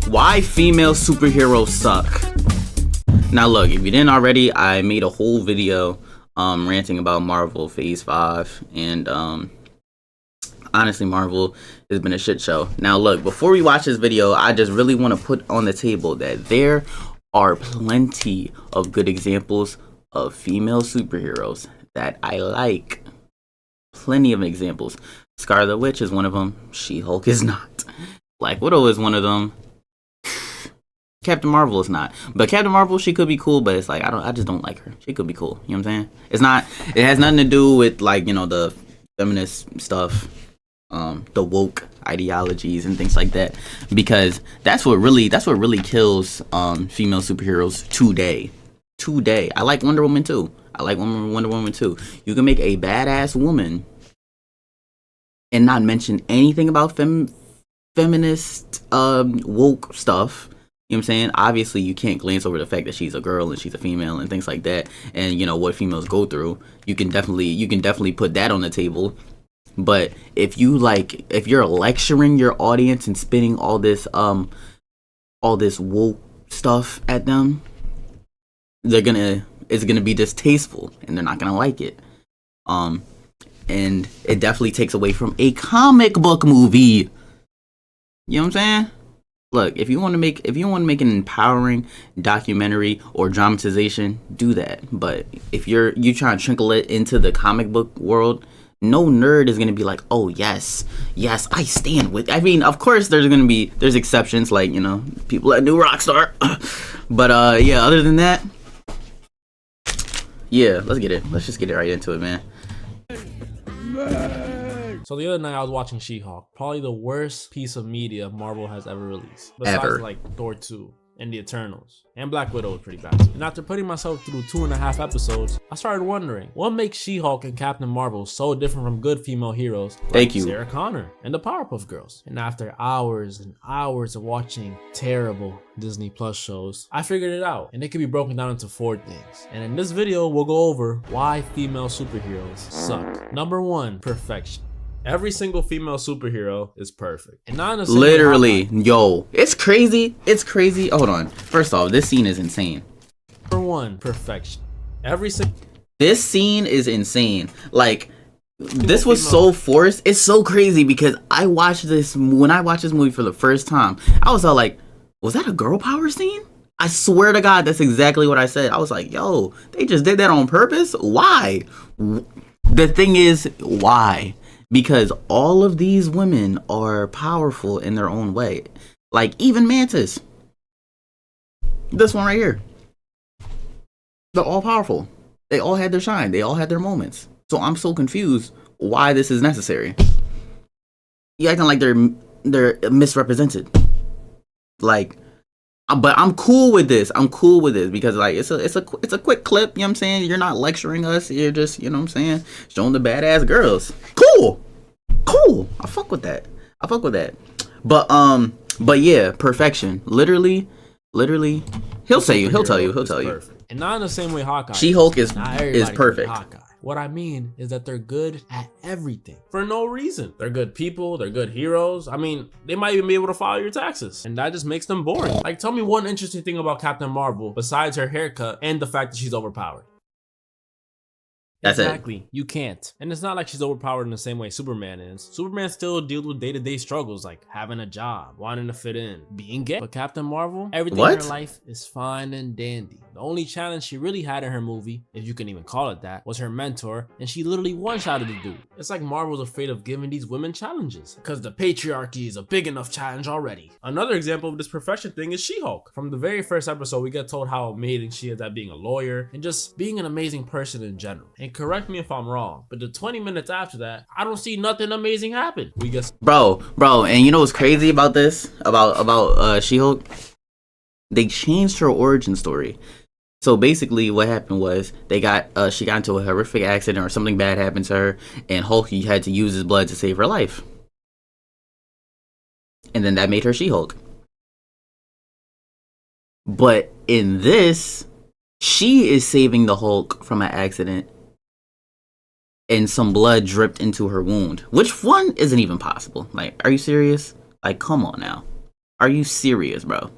Why female superheroes suck. Now look, if you didn't already, I made a whole video ranting about Marvel Phase 5, and honestly, Marvel has been a shit show. Now look, before we watch this video, I just really want to put on the table that there are plenty of good examples of female superheroes that I like. Plenty of examples. Scarlet Witch is one of them. She-Hulk is not. Black Widow is one of them. Captain Marvel is not. But Captain Marvel, she could be cool, but it's like I just don't like her. She could be cool. You know what I'm saying? It has nothing to do with, like, you know, the feminist stuff, the woke ideologies and things like that, because that's what really kills female superheroes today. I like Wonder Woman too. You can make a badass woman and not mention anything about feminist woke stuff. You know what I'm saying? Obviously, you can't glance over the fact that she's a girl and she's a female and things like that, and you know what females go through. You can definitely put that on the table. But if you're lecturing your audience and spinning all this woke stuff at them, it's gonna be distasteful and they're not gonna like it. And it definitely takes away from a comic book movie. You know what I'm saying? Look, if you want to make an empowering documentary or dramatization, do that. But if you trying to trickle it into the comic book world, no nerd is gonna be like, oh yes, I stand with. I mean, of course, there's exceptions, like, you know, people at New Rockstar. But yeah, other than that, yeah, let's just get it right into it, man. So the other night I was watching She-Hulk, probably the worst piece of media Marvel has ever released, besides like Thor 2 and the Eternals, and Black Widow was pretty bad too. And after putting myself through 2.5 episodes, I started wondering, what makes She-Hulk and Captain Marvel so different from good female heroes like Sarah Connor and the Powerpuff Girls? And after hours and hours of watching terrible Disney Plus shows, I figured it out, and it can be broken down into 4 things. And in this video, we'll go over why female superheroes suck. Number 1, perfection. Every single female superhero is perfect. And not in the same literally, yo, it's crazy. Hold on. First off, this scene is insane. Number 1, perfection. This scene is insane. Like, this was so forced. It's so crazy because when I watched this movie for the first time, I was all like, was that a girl power scene? I swear to God, that's exactly what I said. I was like, yo, they just did that on purpose? Why? The thing is, why? Because all of these women are powerful in their own way. Like, even Mantis. This one right here. They're all powerful. They all had their shine. They all had their moments. So I'm so confused why this is necessary. You acting like they're misrepresented. Like, but I'm cool with this. Because, like, it's a quick clip, you know what I'm saying? You're not lecturing us. You're just, you know what I'm saying, showing the badass girls. Cool. I fuck with that. But yeah, perfection. Literally, he'll tell you. Perfect. And not in the same way Hawkeye. She-Hulk is perfect. Hawkeye. What I mean is that they're good at everything for no reason. They're good people, they're good heroes. I mean, they might even be able to file your taxes, and that just makes them boring. Like, tell me one interesting thing about Captain Marvel besides her haircut and the fact that she's overpowered. That's exactly. You can't. And it's not like she's overpowered in the same way Superman is. Superman still deals with day-to-day struggles like having a job, wanting to fit in, being gay. But Captain Marvel, everything in her life is fine and dandy. The only challenge she really had in her movie, if you can even call it that, was her mentor, and she literally one-shotted the dude. It's like Marvel's afraid of giving these women challenges because the patriarchy is a big enough challenge already. Another example of this perfection thing is She-Hulk. From the very first episode, we get told how amazing she is at being a lawyer and just being an amazing person in general. And correct me if I'm wrong, but the 20 minutes after that, I don't see nothing amazing happen. We guess, bro, and you know what's crazy about this? About She-Hulk? They changed her origin story. So basically what happened was she got into a horrific accident or something bad happened to her, and Hulk had to use his blood to save her life. And then that made her She-Hulk. But in this, she is saving the Hulk from an accident, and some blood dripped into her wound. Which one isn't even possible? Like, are you serious? Like, come on now. Are you serious, bro?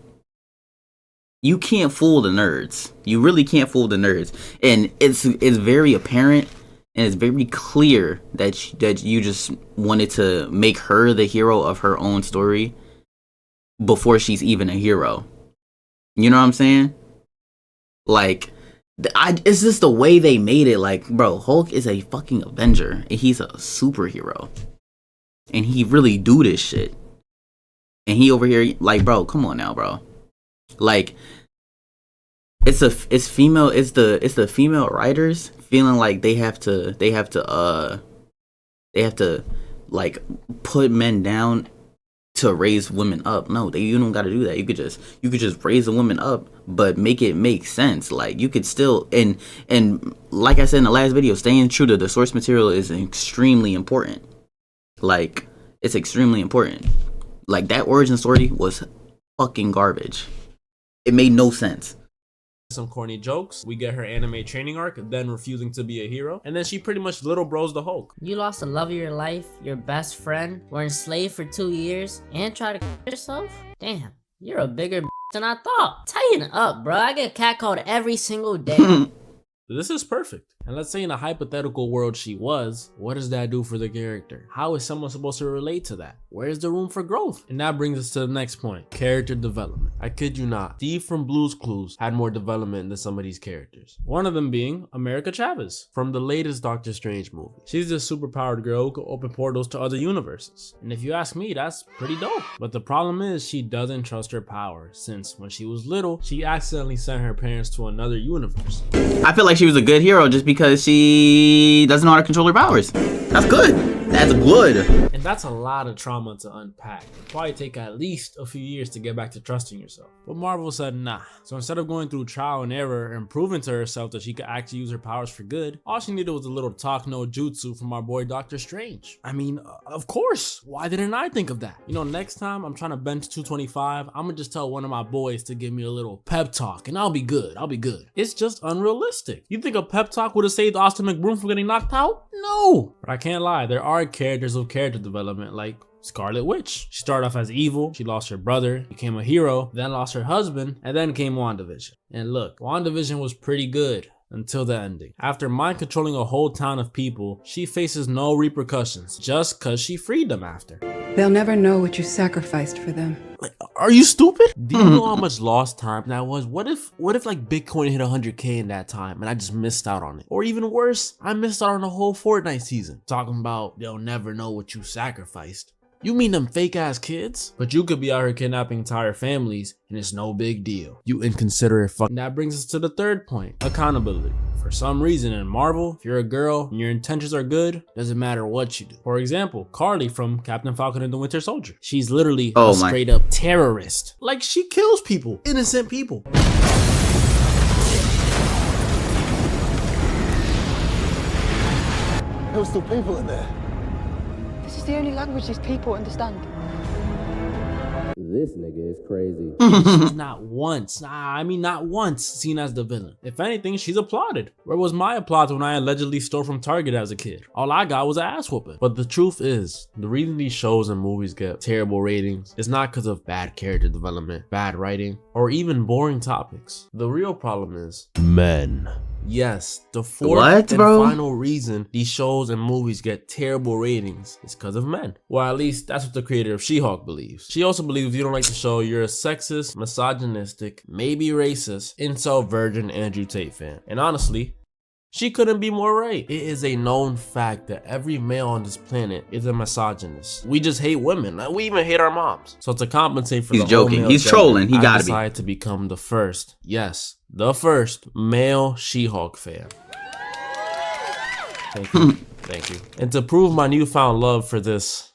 You can't fool the nerds. You really can't fool the nerds. And it's very apparent and it's very clear that you just wanted to make her the hero of her own story before she's even a hero. You know what I'm saying? Like, it's just the way they made it. Like, bro, Hulk is a fucking Avenger and he's a superhero. And he really do this shit. And he over here, like, bro, come on now, bro. Like, it's the female writers feeling like they have to like put men down to raise women up. No, you don't got to do that. You could just raise a woman up, but make it make sense. Like, you could still, and like I said in the last video, staying true to the source material is extremely important. Like, it's extremely important. Like, that origin story was fucking garbage. It made no sense. Some corny jokes. We get her anime training arc, then refusing to be a hero, and then she pretty much little bros the Hulk. You lost the love of your life, your best friend, were enslaved for 2 years, and try to kill yourself? Damn, you're a bigger than I thought. Tighten up, bro. I get catcalled every single day. This is perfect. And let's say in a hypothetical world she was, what does that do for the character? How is someone supposed to relate to that? Where's the room for growth? And that brings us to the next point, character development. I kid you not, Steve from Blue's Clues had more development than some of these characters. One of them being America Chavez from the latest Doctor Strange movie. She's this superpowered girl who can open portals to other universes. And if you ask me, that's pretty dope. But the problem is she doesn't trust her power, since when she was little, she accidentally sent her parents to another universe. I feel like she was a good hero just because she doesn't know how to control her powers. That's good. That's good. And that's a lot of trauma to unpack. It'll probably take at least a few years to get back to trusting yourself. But Marvel said nah. So instead of going through trial and error and proving to herself that she could actually use her powers for good, all she needed was a little talk no jutsu from our boy Doctor Strange. I mean, of course. Why didn't I think of that? You know, next time I'm trying to bench 225, I'm gonna just tell one of my boys to give me a little pep talk and I'll be good. I'll be good. It's just unrealistic. You think a pep talk would have saved Austin McBroom from getting knocked out? No. But I can't lie, there are characters with character development like Scarlet Witch. She started off as evil, she lost her brother, became a hero, then lost her husband, and then came WandaVision. And look, WandaVision was pretty good until the ending. After mind controlling a whole town of people, she faces no repercussions just cause she freed them after. They'll never know what you sacrificed for them. Like, are you stupid? Do you know how much lost time that was? What if like Bitcoin hit 100K in that time and I just missed out on it? Or even worse, I missed out on the whole Fortnite season. Talking about they'll never know what you sacrificed. You mean them fake ass kids? But you could be out here kidnapping entire families and it's no big deal. You inconsiderate fuck. And that brings us to the third point, accountability. For some reason in Marvel, if you're a girl and your intentions are good, doesn't matter what you do. For example, Carly from Captain Falcon and the Winter Soldier. She's literally a straight up terrorist. Like, she kills people, innocent people. There were still people in there. This is the only language these people understand. This nigga is crazy. She's not once seen as the villain. If anything, she's applauded. Where was my applause when I allegedly stole from Target as a kid? All I got was an ass whooping. But the truth is, the reason these shows and movies get terrible ratings is not because of bad character development, bad writing, or even boring topics. The real problem is men. Yes, the fourth and final reason these shows and movies get terrible ratings is because of men. Well, at least that's what the creator of She-Hulk believes. She also believes if you don't like the show, you're a sexist, misogynistic, maybe racist, incel virgin Andrew Tate fan. And honestly, she couldn't be more right. It is a known fact that every male on this planet is a misogynist. We just hate women. We even hate our moms. So to compensate for He's trolling. He gotta be. I decided to become the first, yes, the first male She-Hulk fan. Thank you. Thank you. And to prove my newfound love for this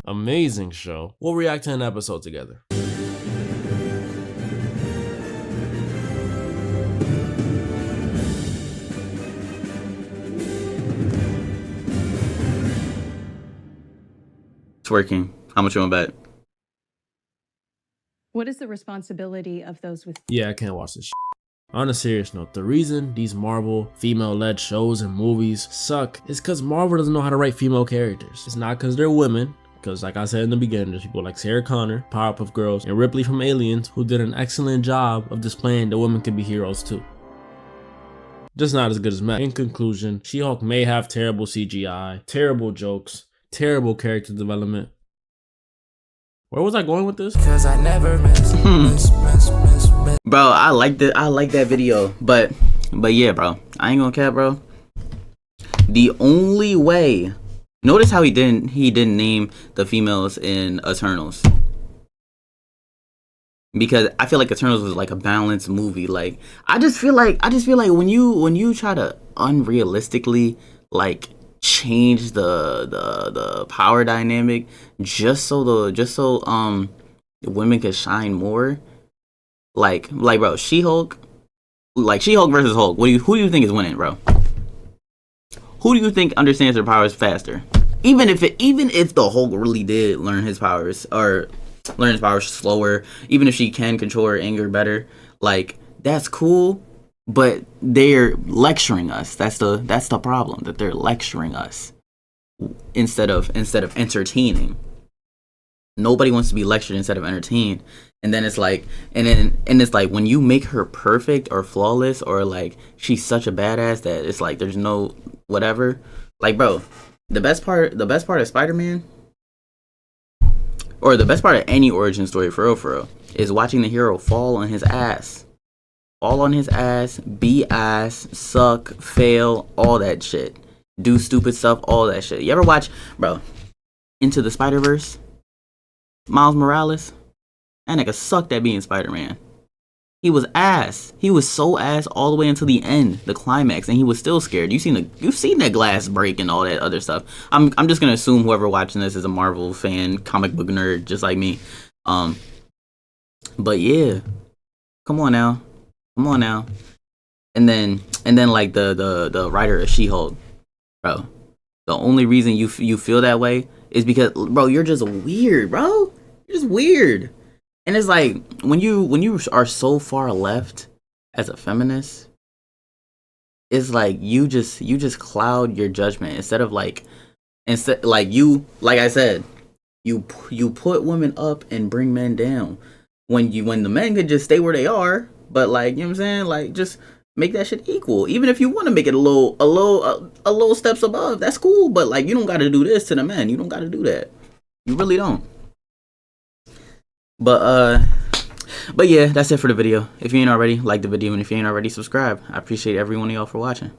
amazing show, we'll react to an episode together. Working. How much you want to bet? What is the responsibility of those with... Yeah, I can't watch this shit. On a serious note, the reason these Marvel female-led shows and movies suck is because Marvel doesn't know how to write female characters. It's not because they're women Because like I said in the beginning, there's people like Sarah Connor, Powerpuff Girls, and Ripley from Aliens who did an excellent job of displaying that women can be heroes too. Just not as good as men. In conclusion, She-Hulk may have terrible CGI, terrible jokes, terrible character development. Where was I going with this? Cause I never miss. Bro, I like that video, but yeah, bro, I ain't gonna cap, bro. The only way, notice how he didn't name the females in Eternals, because I feel like Eternals was like a balanced movie. Like I just feel like when you try to unrealistically like change the power dynamic just so the women could shine more, like bro, She-Hulk versus Hulk, who do you think is winning, bro? Who do you think understands their powers faster? Even if the Hulk really did learn his powers slower, even if she can control her anger better, like that's cool. But they're lecturing us. That's the problem, that they're lecturing us instead of entertaining. Nobody wants to be lectured instead of entertained. And then it's like, it's like when you make her perfect or flawless, or like she's such a badass that it's like there's no whatever. Like, bro, the best part of Spider-Man, or the best part of any origin story for real, is watching the hero fall on his ass. All on his ass, be ass, suck, fail, all that shit. Do stupid stuff, all that shit. You ever watch, bro, Into the Spider-Verse? Miles Morales? That nigga sucked at being Spider-Man. He was ass. He was so ass all the way until the end, the climax, and he was still scared. You've seen that glass break and all that other stuff. I'm just gonna assume whoever watching this is a Marvel fan, comic book nerd, just like me. But yeah, come on now. And then like the writer of She-Hulk, bro, the only reason you feel that way is because, bro, you're just weird, bro. You're just weird. And it's like when you are so far left as a feminist, it's like you just cloud your judgment instead like I said, you put women up and bring men down when the men could just stay where they are. But like, you know what I'm saying? Like, just make that shit equal. Even if you want to make it a little steps above, that's cool. But like, you don't got to do this to the men. You don't got to do that. You really don't. But yeah, that's it for the video. If you ain't already, like the video, and if you ain't already, subscribe. I appreciate every one of y'all for watching.